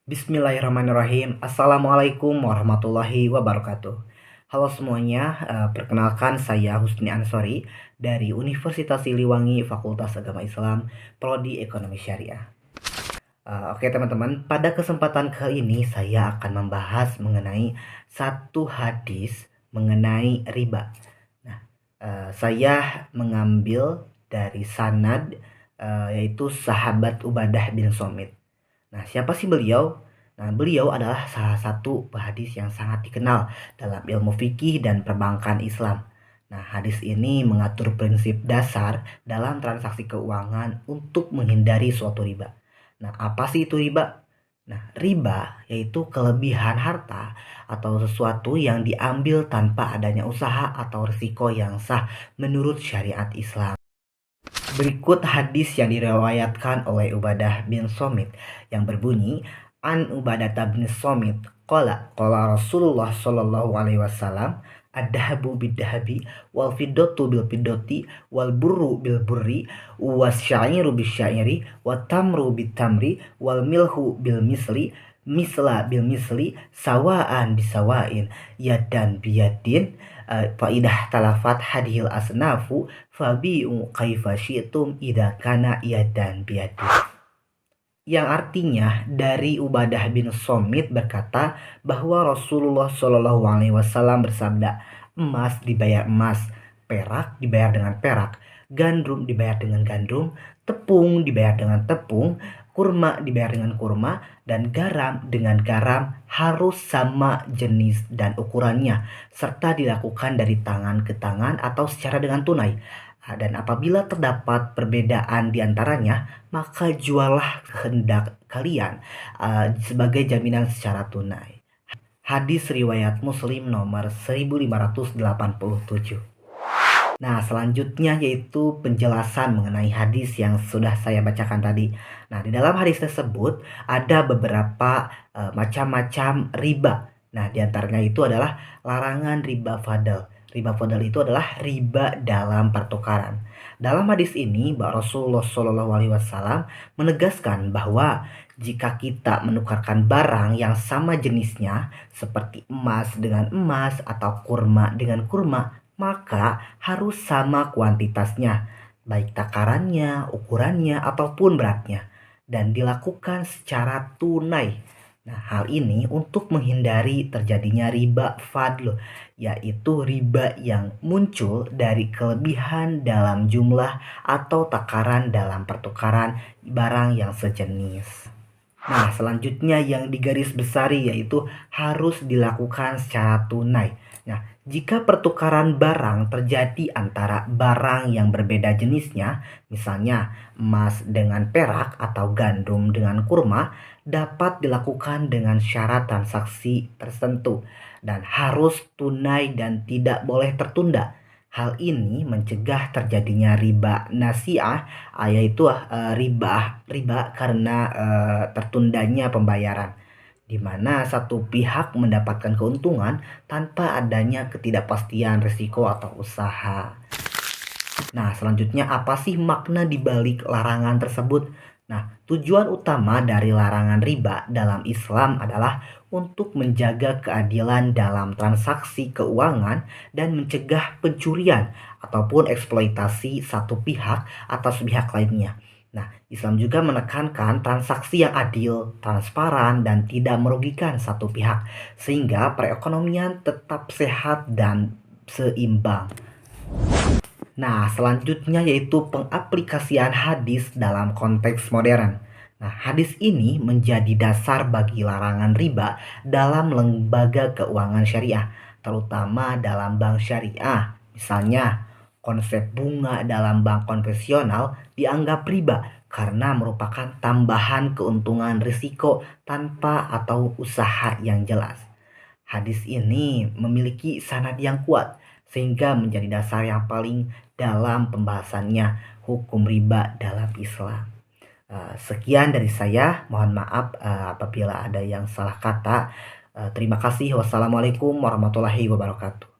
Bismillahirrahmanirrahim. Assalamualaikum warahmatullahi wabarakatuh. Halo semuanya, perkenalkan saya Husni Ansori dari Universitas Siliwangi Fakultas Agama Islam, Prodi Ekonomi Syariah. Oke teman-teman, pada kesempatan kali ini saya akan membahas mengenai satu hadis mengenai riba. Nah, saya mengambil dari sanad yaitu sahabat Ubadah bin Somit. Nah, siapa sih beliau? Nah, beliau adalah salah satu hadis yang sangat dikenal dalam ilmu fikih dan perbankan Islam. Nah, hadis ini mengatur prinsip dasar dalam transaksi keuangan untuk menghindari suatu riba. Nah, apa sih itu riba? Nah, riba yaitu kelebihan harta atau sesuatu yang diambil tanpa adanya usaha atau risiko yang sah menurut syariat Islam. Berikut hadis yang diriwayatkan oleh Ubadah bin Somit yang berbunyi An Ubadah bin Somit qala Rasulullah sallallahu alaihi wasallam ad-dahabu bid-dahabi wal fiddatu bil fiddati wal burru bil burri wasyairu bisyairi wat tamru bit tamri wal milhu bil misli misla bil misli sawaan bisawain yadan biyadin faidah talafat hadhil asnafu fabi'u kaifa syi'tum idza kana yadan biyadin. Yang artinya dari Ubadah bin Somit berkata bahwa Rasulullah Shallallahu Alaihi Wasallam bersabda, emas dibayar emas, perak dibayar dengan perak, gandum dibayar dengan gandum, tepung dibayar dengan tepung, kurma dibayar dengan kurma, dan garam dengan garam harus sama jenis dan ukurannya, serta dilakukan dari tangan ke tangan atau secara dengan tunai. Dan apabila terdapat perbedaan di antaranya, maka juallah kehendak kalian sebagai jaminan secara tunai. Hadis riwayat Muslim nomor 1587. Nah, selanjutnya yaitu penjelasan mengenai hadis yang sudah saya bacakan tadi. Nah, di dalam hadis tersebut ada beberapa macam-macam riba. Nah, di antaranya itu adalah larangan riba fadl. Riba fadl itu adalah riba dalam pertukaran. Dalam hadis ini, Rasulullah Shallallahu Alaihi Wasallam menegaskan bahwa jika kita menukarkan barang yang sama jenisnya, seperti emas dengan emas atau kurma dengan kurma, maka harus sama kuantitasnya, baik takarannya, ukurannya, ataupun beratnya, dan dilakukan secara tunai. Nah, hal ini untuk menghindari terjadinya riba fadl, yaitu riba yang muncul dari kelebihan dalam jumlah atau takaran dalam pertukaran barang yang sejenis. Nah, selanjutnya yang digaris besari yaitu harus dilakukan secara tunai. Nah, jika pertukaran barang terjadi antara barang yang berbeda jenisnya, misalnya emas dengan perak atau gandum dengan kurma, dapat dilakukan dengan syarat transaksi tertentu dan harus tunai dan tidak boleh tertunda. Hal ini mencegah terjadinya riba nasi'ah, yaitu riba karena tertundanya pembayaran, di mana satu pihak mendapatkan keuntungan tanpa adanya ketidakpastian risiko atau usaha. Nah, selanjutnya apa sih makna di balik larangan tersebut? Nah, tujuan utama dari larangan riba dalam Islam adalah untuk menjaga keadilan dalam transaksi keuangan dan mencegah pencurian ataupun eksploitasi satu pihak atas pihak lainnya. Nah, Islam juga menekankan transaksi yang adil, transparan, dan tidak merugikan satu pihak, sehingga perekonomian tetap sehat dan seimbang. Nah, selanjutnya yaitu pengaplikasian hadis dalam konteks modern. Nah, hadis ini menjadi dasar bagi larangan riba dalam lembaga keuangan syariah, terutama dalam bank syariah. Misalnya, konsep bunga dalam bank konvensional dianggap riba karena merupakan tambahan keuntungan risiko tanpa atau usaha yang jelas. Hadis ini memiliki sanad yang kuat sehingga menjadi dasar yang paling dalam pembahasannya hukum riba dalam Islam. Sekian dari saya, mohon maaf apabila ada yang salah kata. Terima kasih. Wassalamualaikum warahmatullahi wabarakatuh.